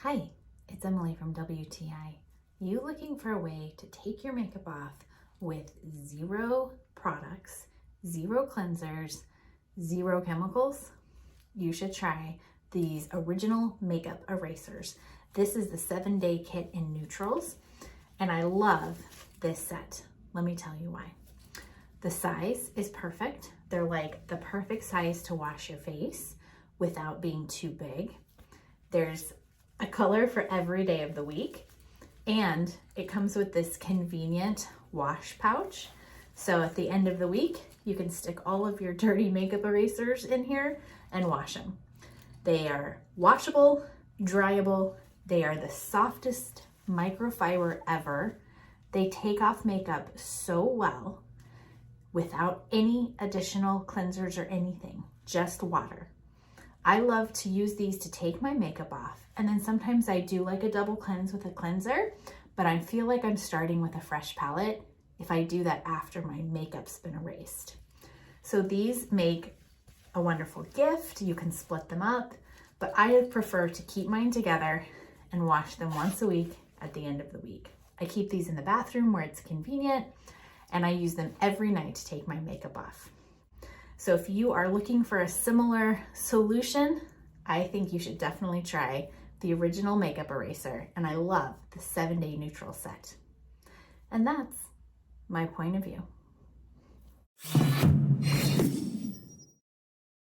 Hi, it's Emily from WTI. You looking for a way to take your makeup off with zero products, zero cleansers, zero chemicals? You should try these original makeup erasers. This is the 7-day kit in neutrals, and I love this set. Let me tell you why. The size is perfect. They're like the perfect size to wash your face without being too big. There's a color for every day of the week, and it comes with this convenient wash pouch. So at the end of the week, you can stick all of your dirty makeup erasers in here and wash them. They are washable, dryable. They are the softest microfiber ever. They take off makeup so well without any additional cleansers or anything, just water. I love to use these to take my makeup off, and then sometimes I do like a double cleanse with a cleanser, but I feel like I'm starting with a fresh palette if I do that after my makeup's been erased. So these make a wonderful gift. You can split them up, but I prefer to keep mine together and wash them once a week at the end of the week. I keep these in the bathroom where it's convenient, and I use them every night to take my makeup off. So if you are looking for a similar solution, I think you should definitely try the original makeup eraser, and I love the 7-day neutral set. And that's my point of view.